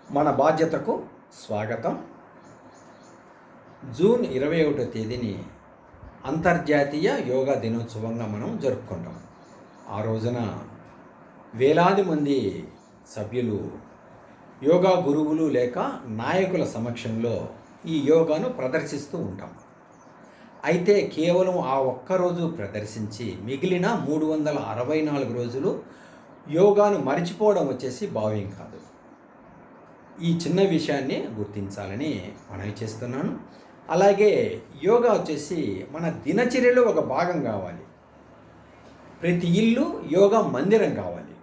మన బాధ్యతకు స్వాగతం. జూన్ 21వ తేదీని అంతర్జాతీయ యోగా దినోత్సవంగా మనం జరుపుకుంటాం. ఆ రోజున వేలాది మంది సభ్యులు యోగా గురువులు లేక నాయకుల సమక్షంలో ఈ యోగాను ప్రదర్శిస్తూ ఉంటాం. అయితే కేవలం ఆ ఒక్కరోజు ప్రదర్శించి మిగిలిన 364 రోజులు యోగాను మరిచిపోవడం వచ్చేసి భావ్యం కాదు. ఈ చిన్న విషయాన్ని గుర్తించాలని మనవి చేస్తున్నాను. అలాగే యోగా వచ్చేసి మన దినచర్యలో ఒక భాగం కావాలి. ప్రతి ఇల్లు యోగా మందిరం కావాలి.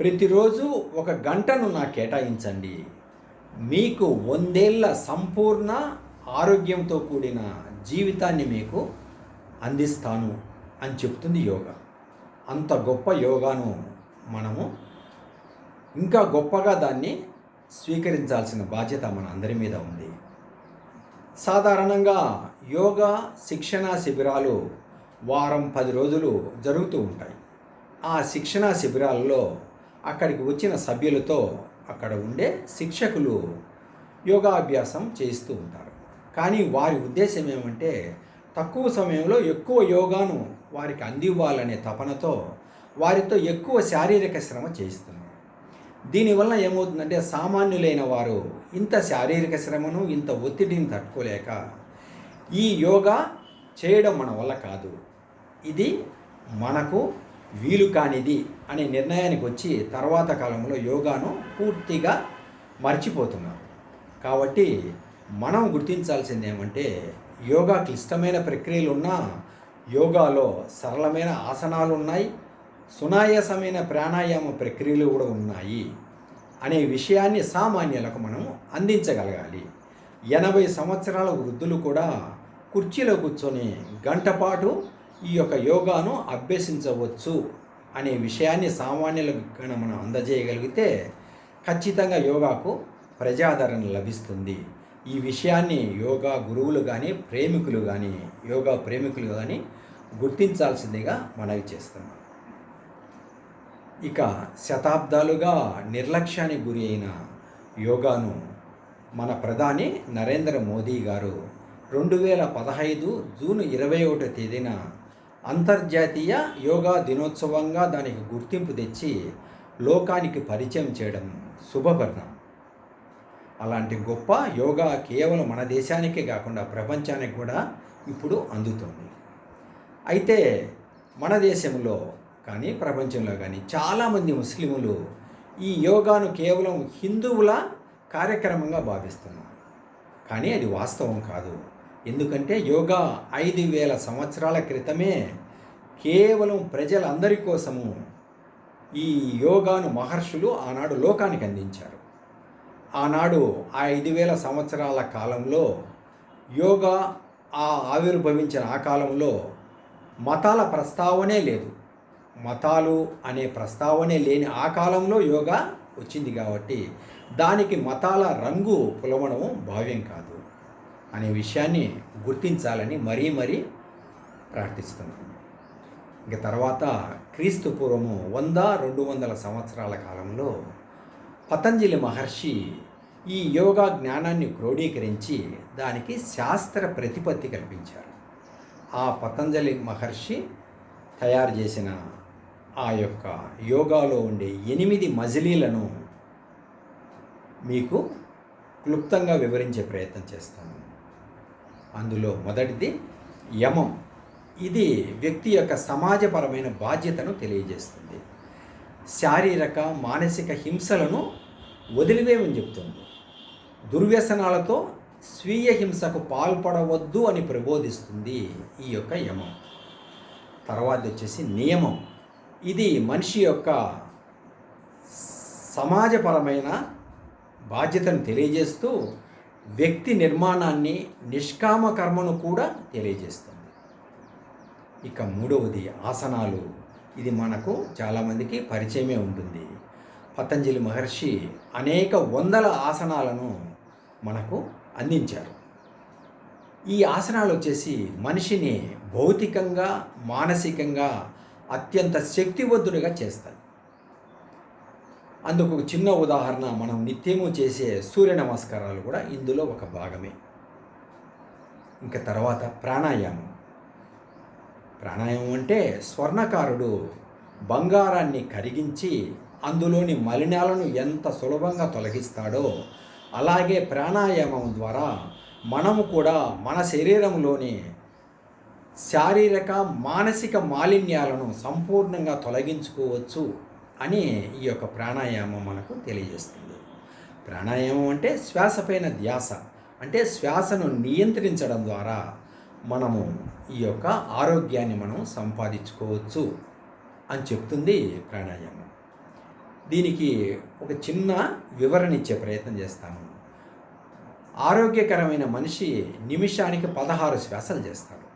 ప్రతిరోజు ఒక గంటను నాకు కేటాయించండి, మీకు 100 ఏళ్ల సంపూర్ణ ఆరోగ్యంతో కూడిన జీవితాన్ని మీకు అందిస్తాను అని చెప్తుంది యోగా. అంత గొప్ప యోగాను మనము ఇంకా గొప్పగా దాన్ని స్వీకరించాల్సిన బాధ్యత మన అందరి మీద ఉంది. సాధారణంగా యోగా శిక్షణా శిబిరాలు వారం 10 రోజులు జరుగుతూ ఉంటాయి. ఆ శిక్షణా శిబిరాల్లో అక్కడికి వచ్చిన సభ్యులతో అక్కడ ఉండే శిక్షకులు యోగాభ్యాసం చేయిస్తూ ఉంటారు. కానీ వారి ఉద్దేశం ఏమంటే తక్కువ సమయంలో ఎక్కువ యోగాను వారికి అందివ్వాలనే తపనతో వారితో ఎక్కువ శారీరక శ్రమ చేయిస్తున్నారు. దీనివల్ల ఏమవుతుందంటే సామాన్యులైన వారు ఇంత శారీరక శ్రమను, ఇంత ఒత్తిడిని తట్టుకోలేక ఈ యోగా చేయడం మన వల్ల కాదు, ఇది మనకు వీలు కానిది అనే నిర్ణయానికి వచ్చి తర్వాత కాలంలో యోగాను పూర్తిగా మర్చిపోతున్నారు. కాబట్టి మనం గుర్తించాల్సింది ఏమంటే యోగా క్లిష్టమైన ప్రక్రియలు ఉన్నా యోగాలో సరళమైన ఆసనాలు ఉన్నాయి, సునాయాసమైన ప్రాణాయామ ప్రక్రియలు కూడా ఉన్నాయి అనే విషయాన్ని సామాన్యులకు మనం అందించగలగాలి. 80 సంవత్సరాల వృద్ధులు కూడా కుర్చీలో కూర్చొని గంట పాటు ఈ యొక్క యోగాను అభ్యసించవచ్చు అనే విషయాన్ని సామాన్యులకు మనం అందజేయగలిగితే ఖచ్చితంగా యోగాకు ప్రజాదరణ లభిస్తుంది. ఈ విషయాన్ని యోగా గురువులు కానీ యోగా ప్రేమికులు కానీ గుర్తించాల్సిందిగా మనవి చేస్తున్నాం. ఇక శతాబ్దాలుగా నిర్లక్ష్యానికి గురి అయిన యోగాను మన ప్రధాని నరేంద్ర మోదీ గారు 2015 జూన్ 21వ తేదీన అంతర్జాతీయ యోగా దినోత్సవంగా దానికి గుర్తింపు తెచ్చి లోకానికి పరిచయం చేయడం శుభపరిణామం. అలాంటి గొప్ప యోగా కేవలం మన దేశానికే కాకుండా ప్రపంచానికి కూడా ఇప్పుడు అందుతుంది. అయితే మన దేశంలో కానీ ప్రపంచంలో కానీ చాలామంది ముస్లిములు ఈ యోగాను కేవలం హిందువుల కార్యక్రమంగా భావిస్తున్నారు. కానీ అది వాస్తవం కాదు. ఎందుకంటే యోగా 5000 సంవత్సరాల క్రితమే కేవలం ప్రజలందరి కోసము ఈ యోగాను మహర్షులు ఆనాడు లోకానికి అందించారు. ఆనాడు ఆ 5000 సంవత్సరాల కాలంలో యోగా ఆవిర్భవించిన ఆ కాలంలో మతాల ప్రస్తావనే లేదు. మతాలు అనే ప్రస్తావనే లేని ఆ కాలంలో యోగా వచ్చింది కాబట్టి దానికి మతాల రంగు పులమడం భావ్యం కాదు అనే విషయాన్ని గుర్తించాలని మరీ ప్రార్థిస్తున్నాను. ఇక తర్వాత క్రీస్తు పూర్వము 100-200 సంవత్సరాల కాలంలో పతంజలి మహర్షి ఈ యోగా జ్ఞానాన్ని క్రోడీకరించి దానికి శాస్త్ర ప్రతిపత్తి కల్పించారు. ఆ పతంజలి మహర్షి తయారు చేసిన ఆ యొక్క యోగాలో ఉండే 8 మజిలీలను మీకు క్లుప్తంగా వివరించే ప్రయత్నం చేస్తాను. అందులో మొదటిది యమం. ఇది వ్యక్తి యొక్క సమాజపరమైన బాధ్యతను తెలియజేస్తుంది. శారీరక మానసిక హింసలను వదిలివేయమని చెప్తుంది. దుర్వ్యసనాలతో స్వీయ హింసకు పాల్పడవద్దు అని ప్రబోధిస్తుంది ఈ యొక్క యమం. తర్వాత వచ్చేసి నియమం. ఇది మనిషి యొక్క సమాజపరమైన బాధ్యతను తెలియజేస్తూ వ్యక్తి నిర్మాణాన్ని, నిష్కామ కర్మను కూడా తెలియజేస్తుంది. ఇక మూడవది ఆసనాలు. ఇది మనకు చాలామందికి పరిచయమే ఉంటుంది. పతంజలి మహర్షి అనేక వందల ఆసనాలను మనకు అందించారు. ఈ ఆసనాలు వచ్చేసి మనిషిని భౌతికంగా, మానసికంగా అత్యంత శక్తివంతుడిగా చేస్తాయి. అందుకు ఒక చిన్న ఉదాహరణ, మనం నిత్యము చేసే సూర్య నమస్కారాలు కూడా ఇందులో ఒక భాగమే. ఇంకా తర్వాత ప్రాణాయామం. ప్రాణాయామం అంటే స్వర్ణకారుడు బంగారాన్ని కరిగించి అందులోని మలినాలను ఎంత సులభంగా తొలగిస్తాడో, అలాగే ప్రాణాయామం ద్వారా మనము కూడా మన శరీరంలోని శారీరక మానసిక మాలిన్యాలను సంపూర్ణంగా తొలగించుకోవచ్చు అని ఈ యొక్క ప్రాణాయామం మనకు తెలియజేస్తుంది. ప్రాణాయామం అంటే శ్వాసపైన ధ్యాస, అంటే శ్వాసను నియంత్రించడం ద్వారా మనము ఈ యొక్క ఆరోగ్యాన్ని మనం సంపాదించుకోవచ్చు అని చెప్తుంది ప్రాణాయామం. దీనికి ఒక చిన్న వివరణ ఇచ్చే ప్రయత్నం చేస్తాను. ఆరోగ్యకరమైన మనిషి నిమిషానికి 16 శ్వాసలు చేస్తాడు.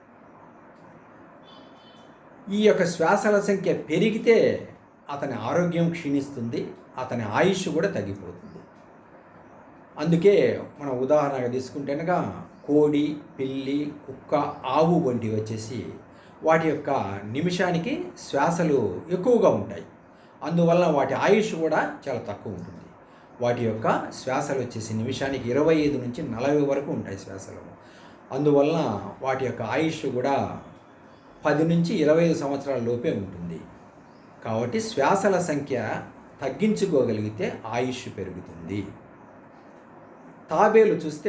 ఈ యొక్క శ్వాసల సంఖ్య పెరిగితే అతని ఆరోగ్యం క్షీణిస్తుంది, అతని ఆయుష్ కూడా తగ్గిపోతుంది. అందుకే మనం ఉదాహరణగా తీసుకుంటేనగా కోడి, పిల్లి, కుక్క, ఆవు వంటివి వచ్చేసి వాటి యొక్క నిమిషానికి శ్వాసలు ఎక్కువగా ఉంటాయి. అందువల్ల వాటి ఆయుష్ కూడా చాలా తక్కువ ఉంటుంది. వాటి యొక్క శ్వాసలు వచ్చేసి నిమిషానికి 25 నుంచి 40 వరకు ఉంటాయి శ్వాసలు. అందువలన వాటి యొక్క ఆయుష్ కూడా 10 నుంచి 25 సంవత్సరాల లోపే ఉంటుంది. కాబట్టి శ్వాసల సంఖ్య తగ్గించుకోగలిగితే ఆయుష్ పెరుగుతుంది. తాబేలు చూస్తే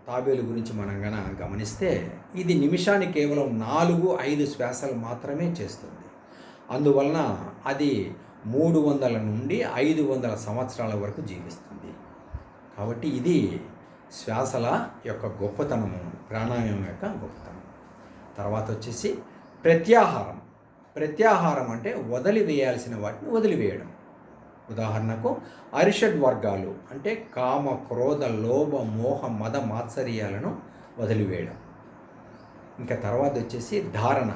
తాబేలు గురించి మనం గమనిస్తే ఇది నిమిషానికి కేవలం 4-5 శ్వాసలు మాత్రమే చేస్తుంది. అందువలన అది 300 నుండి 500 సంవత్సరాల వరకు జీవిస్తుంది. కాబట్టి ఇది శ్వాసల యొక్క గొప్పతనము, ప్రాణాయామం యొక్క గొప్పతనం. తర్వాత వచ్చేసి ప్రత్యాహారం. ప్రత్యాహారం అంటే వదిలివేయాల్సిన వాటిని వదిలివేయడం. ఉదాహరణకు అరిషడ్ వర్గాలు అంటే కామ, క్రోధ, లోభ, మోహ, మద, మాత్సర్యాలను వదిలివేయడం. ఇంకా తర్వాత వచ్చేసి ధారణ.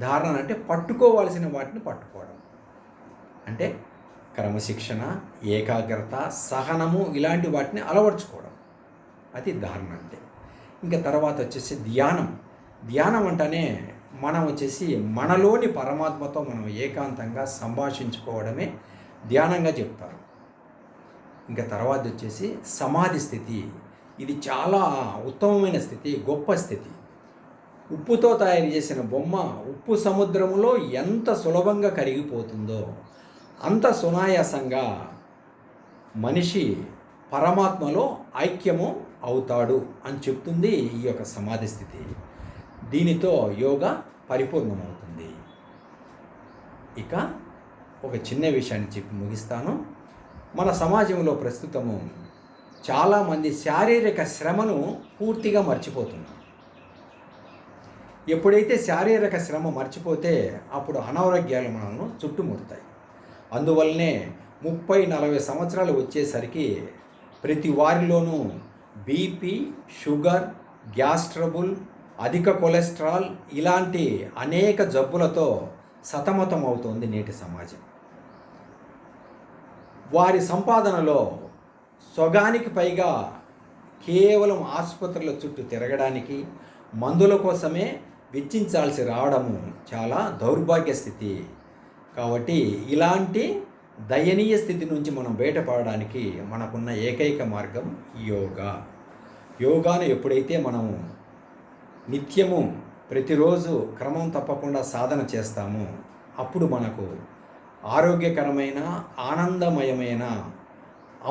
ధారణ అంటే పట్టుకోవాల్సిన వాటిని పట్టుకోవడం. అంటే క్రమశిక్షణ, ఏకాగ్రత, సహనము ఇలాంటి వాటిని అలవర్చుకోవడం. అది ధారణ అంటే. ఇంకా తర్వాత వచ్చేసి ధ్యానం. ధ్యానం అంటేనే మనం వచ్చేసి మనలోని పరమాత్మతో మనం ఏకాంతంగా సంభాషించుకోవడమే ధ్యానంగా చెప్తారు. ఇంకా తర్వాత వచ్చేసి సమాధి స్థితి. ఇది చాలా ఉత్తమమైన స్థితి, గొప్ప స్థితి. ఉప్పుతో తయారు చేసిన బొమ్మ ఉప్పు సముద్రంలో ఎంత సులభంగా కరిగిపోతుందో అంత సునాయాసంగా మనిషి పరమాత్మలో ఐక్యము అవుతాడు అని చెప్తుంది ఈ యొక్క సమాధి స్థితి. దీనితో యోగా పరిపూర్ణమవుతుంది. ఇక ఒక చిన్న విషయాన్ని చెప్పి ముగిస్తాను. మన సమాజంలో ప్రస్తుతము చాలామంది శారీరక శ్రమను పూర్తిగా మర్చిపోతున్నారు. ఎప్పుడైతే శారీరక శ్రమ మర్చిపోతే అప్పుడు అనారోగ్యాలు మనల్ని చుట్టుముడతాయి. అందువల్లనే 30-40 సంవత్సరాలు వచ్చేసరికి ప్రతి వారిలోనూ బీపీ, షుగర్, గ్యాస్ ట్రబుల్, అధిక కొలెస్ట్రాల్ ఇలాంటి అనేక జబ్బులతో సతమతం అవుతోంది నేటి సమాజం. వారి సంపాదనలో సగానికి పైగా కేవలం ఆసుపత్రుల చుట్టూ తిరగడానికి, మందుల కోసమే వెచ్చించాల్సి రావడము చాలా దౌర్భాగ్య స్థితి. కాబట్టి ఇలాంటి దయనీయ స్థితి నుంచి మనం బయటపడడానికి మనకున్న ఏకైక మార్గం యోగా. యోగాను ఎప్పుడైతే మనము నిత్యము ప్రతిరోజు క్రమం తప్పకుండా సాధన చేస్తామో అప్పుడు మనకు ఆరోగ్యకరమైన, ఆనందమయమైన,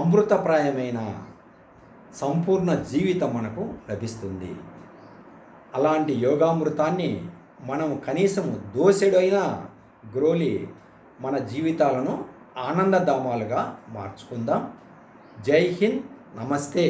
అమృతప్రాయమైన సంపూర్ణ జీవితం మనకు లభిస్తుంది. అలాంటి యోగామృతాన్ని మనం కనీసం దోసెడైనా గ్రోలి మన జీవితాలను ఆనందధామాలుగా మార్చుకుందాం. జై హింద్, నమస్తే.